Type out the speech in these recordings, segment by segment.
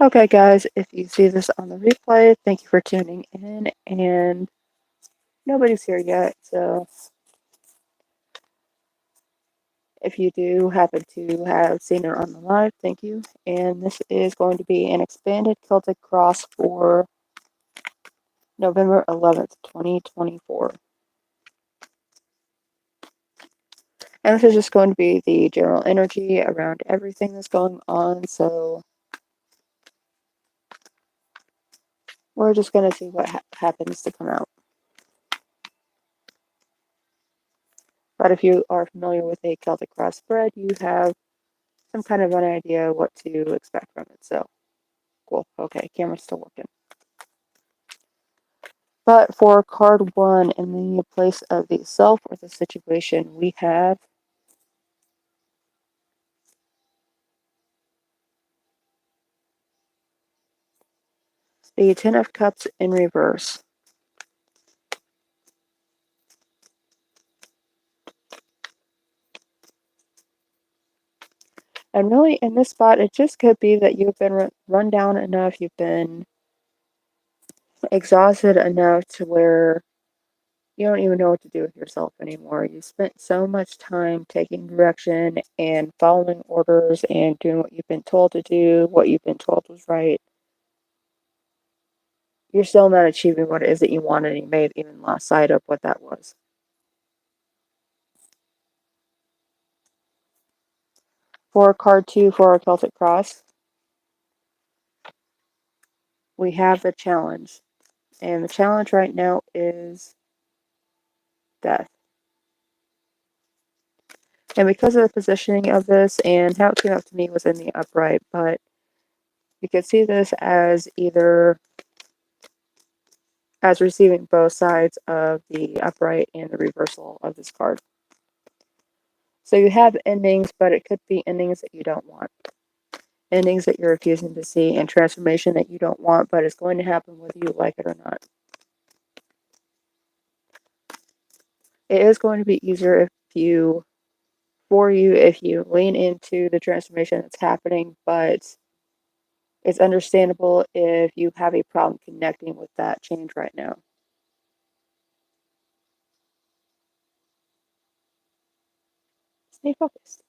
Okay, guys, if you see this on the replay, thank you for tuning in, and nobody's here yet, so if you do happen to have seen her on the live, thank you. And this is going to be an expanded Celtic cross for November 11th, 2024. And this is just going to be the general energy around everything that's going on, so we're just going to see what happens to come out. But if you are familiar with a Celtic cross spread, you have some kind of an idea what to expect from it. So, cool. Okay, camera's still working. But for card 1, in the place of the self or the situation, we have the Ten of Cups in reverse. And really, in this spot, it just could be that you've been run down enough, you've been exhausted enough to where you don't even know what to do with yourself anymore. You spent so much time taking direction and following orders and doing what you've been told to do, what you've been told was right. You're still not achieving what it is that you wanted, and you may have even lost sight of what that was. For card 2 for our Celtic Cross, we have the challenge. And the challenge right now is death. And because of the positioning of this and how it came up to me was in the upright, but you could see this as either as receiving both sides of the upright and the reversal of this card. So you have endings, but it could be endings that you don't want. Endings that you're refusing to see, and transformation that you don't want, but it's going to happen whether you like it or not. It is going to be easier if you lean into the transformation that's happening, but it's understandable if you have a problem connecting with that change right now. Stay focused.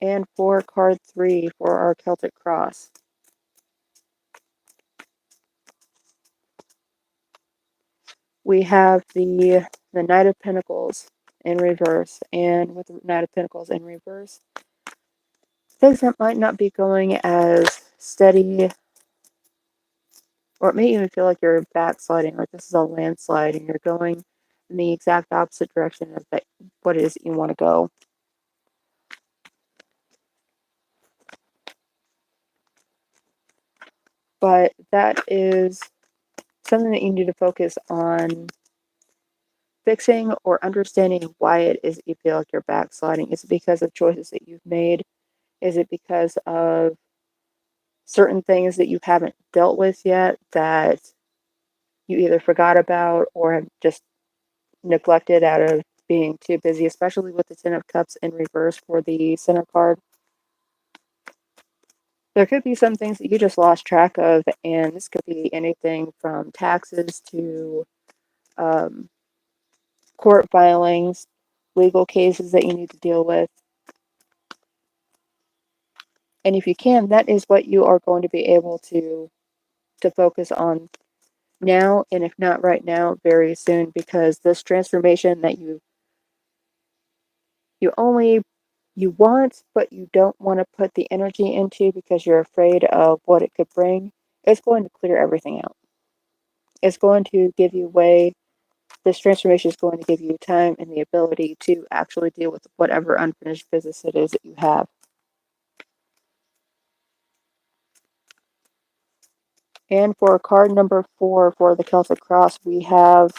And for card 3 for our Celtic Cross, we have the Knight of Pentacles in reverse. And with the Knight of Pentacles in reverse, things that might not be going as steady, or it may even feel like you're backsliding, like this is a landslide and you're going in the exact opposite direction of what it is that you want to go. But that is something that you need to focus on fixing or understanding why it is that you feel like you're backsliding. Is it because of choices that you've made? Is it because of certain things that you haven't dealt with yet that you either forgot about or have just neglected out of being too busy, especially with the Ten of Cups in reverse for the center card? There could be some things that you just lost track of, and this could be anything from taxes to court filings, legal cases that you need to deal with. And if you can, that is what you are going to be able to focus on now, and if not right now, very soon, because this transformation that you want, but you don't want to put the energy into because you're afraid of what it could bring, it's going to clear everything out. It's going to give you way. This transformation is going to give you time and the ability to actually deal with whatever unfinished business it is that you have. And for card number 4 for the Celtic Cross, we have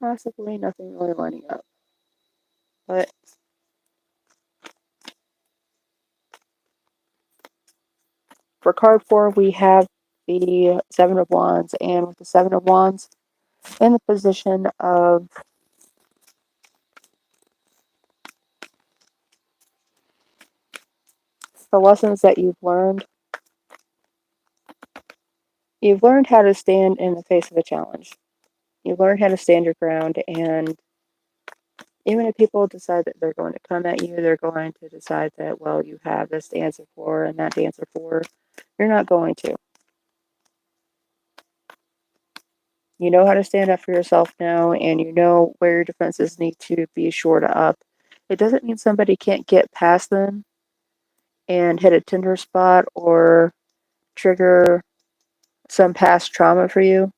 possibly nothing really lining up. But for card 4, we have the Seven of Wands. And with the Seven of Wands in the position of the lessons that you've learned how to stand in the face of a challenge. You've learned how to stand your ground, and even if people decide that they're going to come at you, they're going to decide that, well, you have this to answer for and that to answer for, you're not going to. You know how to stand up for yourself now, and you know where your defenses need to be shored up. It doesn't mean somebody can't get past them and hit a tender spot or trigger some past trauma for you,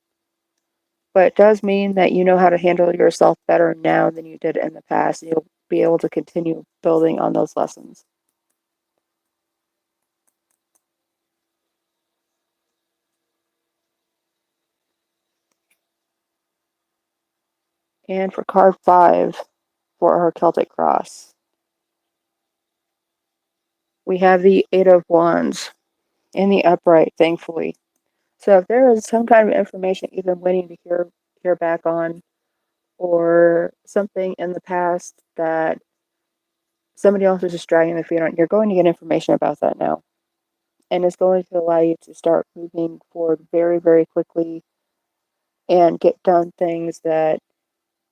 but it does mean that you know how to handle yourself better now than you did in the past, and you'll be able to continue building on those lessons. And for card 5, for our Celtic cross, we have the Eight of Wands in the upright, thankfully. So if there is some kind of information you've been waiting to hear back on, or something in the past that somebody else is just dragging their feet on, you're going to get information about that now. And it's going to allow you to start moving forward very, very quickly and get done things that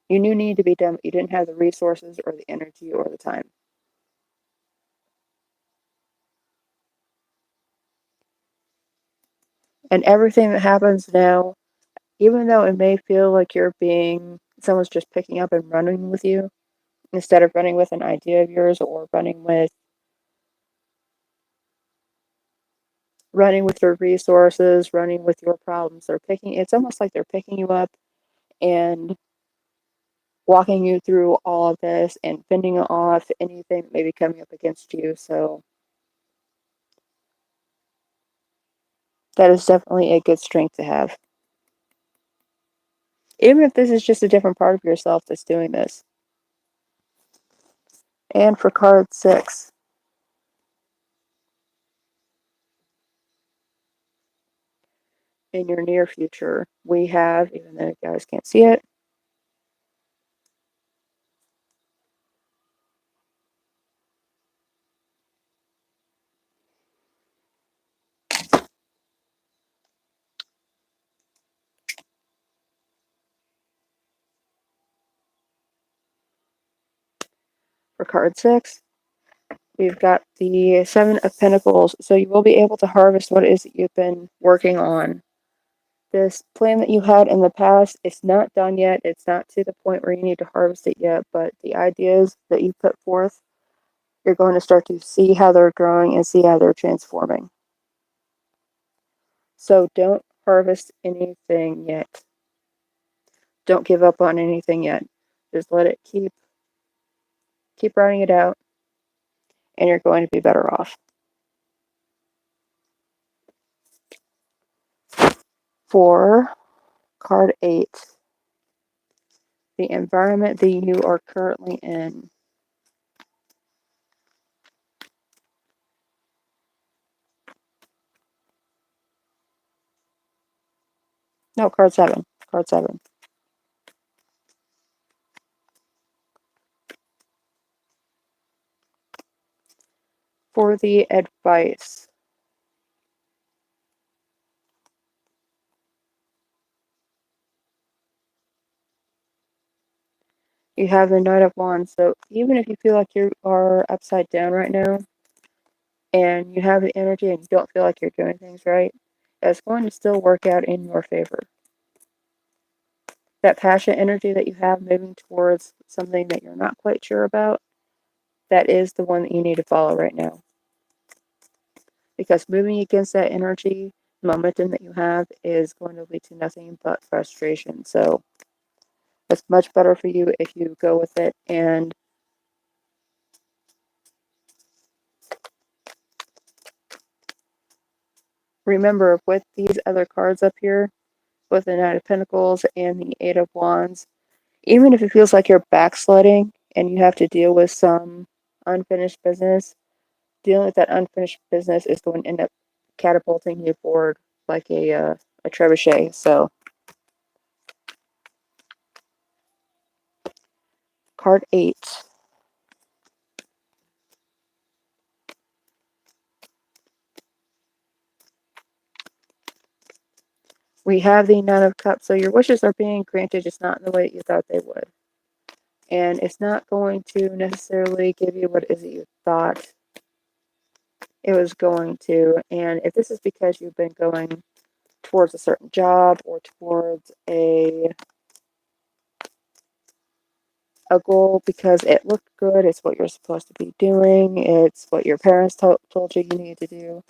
you knew needed to be done, but you didn't have the resources or the energy or the time. And everything that happens now, even though it may feel like someone's just picking up and running with you, instead of running with an idea of yours or running with your resources, running with your problems, it's almost like they're picking you up and walking you through all of this and fending off anything that may be coming up against you. So that is definitely a good strength to have. Even if this is just a different part of yourself that's doing this. And for card 6, in your near future, we have, even though you guys can't see it, for card 6, we've got the 7 of Pentacles. So you will be able to harvest what it is that you've been working on. This plan that you had in the past, it's not done yet. It's not to the point where you need to harvest it yet, but the ideas that you put forth, you're going to start to see how they're growing and see how they're transforming. So don't harvest anything yet. Don't give up on anything yet. Just let it keep writing it out, and you're going to be better off. For card 8, the environment that you are currently in. No, card 7. Card 7. For the advice. You have the Knight of Wands. So even if you feel like you are upside down right now, and you have the energy and you don't feel like you're doing things right, it's going to still work out in your favor. That passion energy that you have moving towards something that you're not quite sure about, that is the one that you need to follow right now. Because moving against that energy, momentum that you have, is going to lead to nothing but frustration. So it's much better for you if you go with it. And remember, with these other cards up here, with the Knight of Pentacles and the Eight of Wands, even if it feels like you're backsliding and you have to deal with some unfinished business, dealing with that unfinished business is going to end up catapulting you forward like a trebuchet. So, card 8. We have the Nine of Cups, so your wishes are being granted, just not in the way that you thought they would. And it's not going to necessarily give you what it is that you thought it was going to. And if this is because you've been going towards a certain job or towards a goal because it looked good, it's what you're supposed to be doing, it's what your parents told you need to do.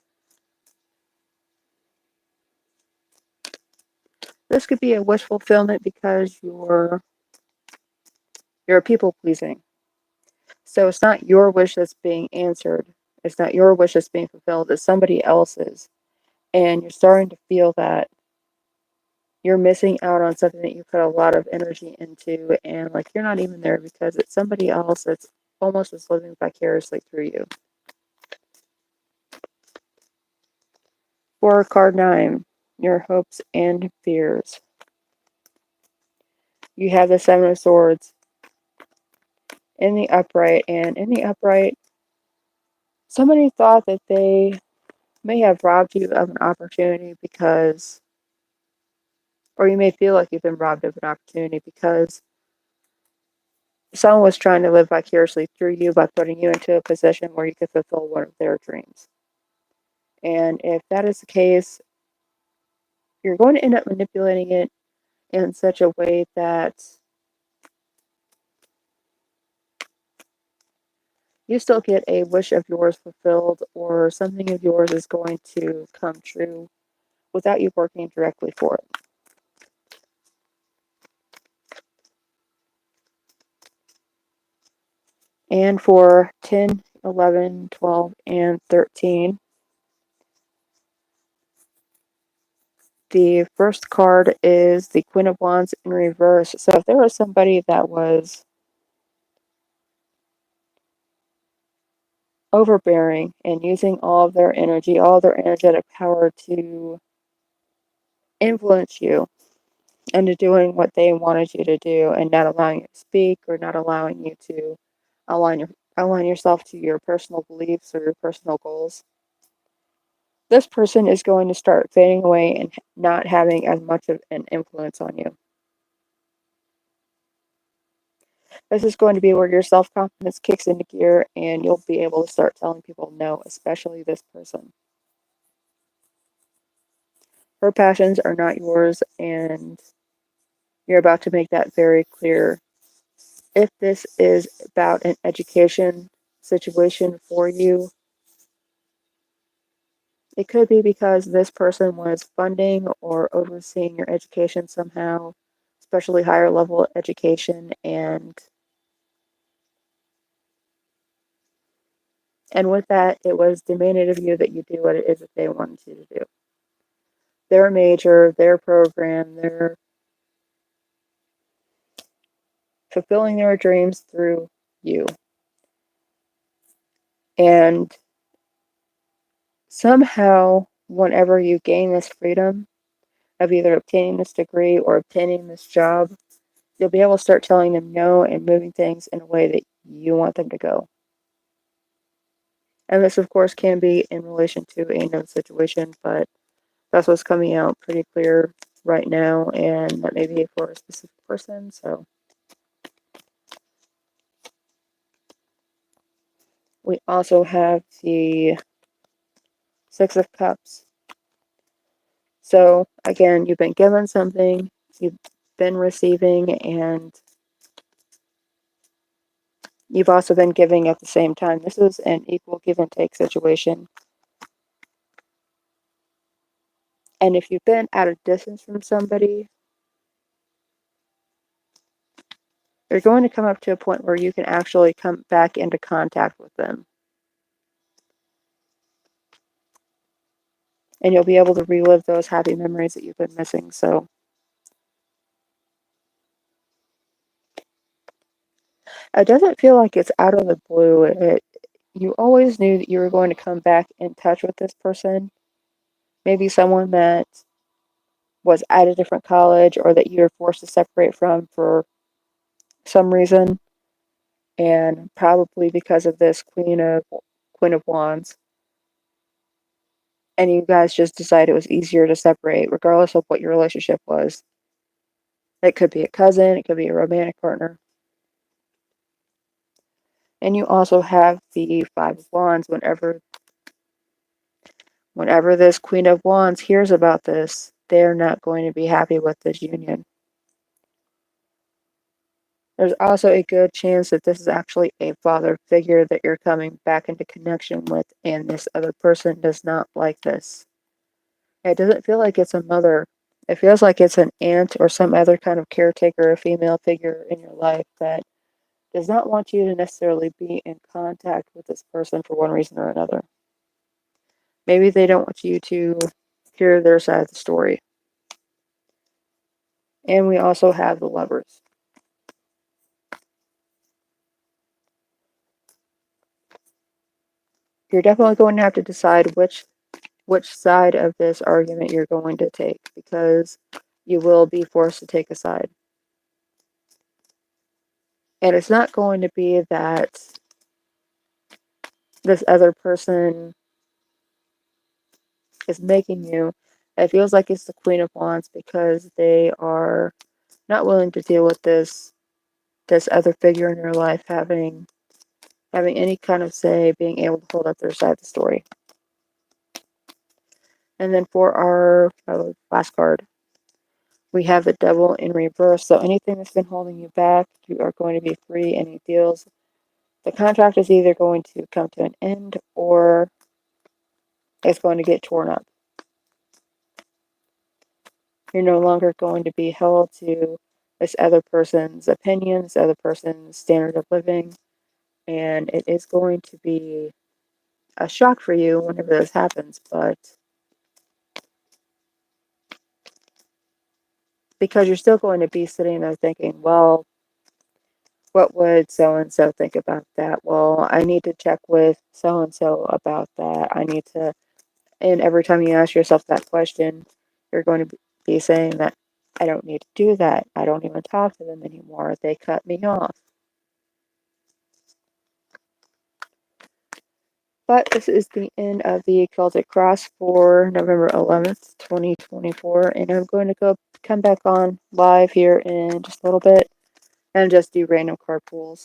This could be a wish fulfillment because you're people pleasing. So it's not your wish that's being answered. It's not your wish that's being fulfilled. It's somebody else's. And you're starting to feel that you're missing out on something that you put a lot of energy into, and like you're not even there because it's somebody else that's almost just living vicariously through you. For card 9, your hopes and fears. You have the Seven of Swords in the upright, and in the upright, somebody thought that they may have robbed you of an opportunity because, or you may feel like you've been robbed of an opportunity because someone was trying to live vicariously through you by putting you into a position where you could fulfill one of their dreams. And if that is the case, you're going to end up manipulating it in such a way that you still get a wish of yours fulfilled, or something of yours is going to come true without you working directly for it. And for 10, 11, 12, and 13, the first card is the Queen of Wands in reverse. So if there was somebody that was overbearing and using all of their energy, all their energetic power to influence you into doing what they wanted you to do and not allowing you to speak or not allowing you to align yourself to your personal beliefs or your personal goals, this person is going to start fading away and not having as much of an influence on you. This is going to be where your self-confidence kicks into gear and you'll be able to start telling people no, especially this person. Her passions are not yours, and you're about to make that very clear. If this is about an education situation for you, it could be because this person was funding or overseeing your education somehow, especially higher level education, and with that, it was demanded of you that you do what it is that they wanted you to do. Their major, their program, their fulfilling their dreams through you. And somehow, whenever you gain this freedom of either obtaining this degree or obtaining this job, you'll be able to start telling them no and moving things in a way that you want them to go. And this, of course, can be in relation to a known situation, but that's what's coming out pretty clear right now, and that may be for a specific person. So we also have the Six of Cups. So again, you've been given something, you've been receiving, and you've also been giving at the same time. This is an equal give and take situation. And if you've been at a distance from somebody, you're going to come up to a point where you can actually come back into contact with them. And you'll be able to relive those happy memories that you've been missing. So it doesn't feel like it's out of the blue. You always knew that you were going to come back in touch with this person. Maybe someone that was at a different college or that you were forced to separate from for some reason. And probably because of this Queen of Wands. and you guys just decide it was easier to separate, regardless of what your relationship was. It could be a cousin, it could be a romantic partner. And you also have the Five of Wands. Whenever this Queen of Wands hears about this, they're not going to be happy with this union. There's also a good chance that this is actually a father figure that you're coming back into connection with, and this other person does not like this. It doesn't feel like it's a mother. It feels like it's an aunt or some other kind of caretaker, a female figure in your life that does not want you to necessarily be in contact with this person for one reason or another. Maybe they don't want you to hear their side of the story. And we also have the Lovers. You're definitely going to have to decide which side of this argument you're going to take, because you will be forced to take a side. And it's not going to be that this other person is making you. It feels like it's the Queen of Wands because they are not willing to deal with this other figure in your life having any kind of say, being able to hold up their side of the story. And then for our last card, we have the Devil in reverse. So anything that's been holding you back, you are going to be free. Any deals, the contract is either going to come to an end or it's going to get torn up. You're no longer going to be held to this other person's opinion, this other person's standard of living, and it is going to be a shock for you whenever this happens, but because you're still going to be sitting there thinking, well, what would so-and-so think about that? Well, I need to check with so-and-so about that. I need to, and every time you ask yourself that question, you're going to be saying that I don't need to do that. I don't even talk to them anymore. They cut me off. But this is the end of the Celtic Cross for November 11th, 2024. And I'm going to come back on live here in just a little bit and just do random card pulls.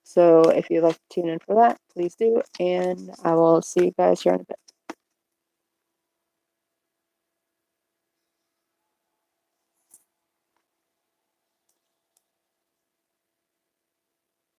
So if you'd like to tune in for that, please do. And I will see you guys here in a bit.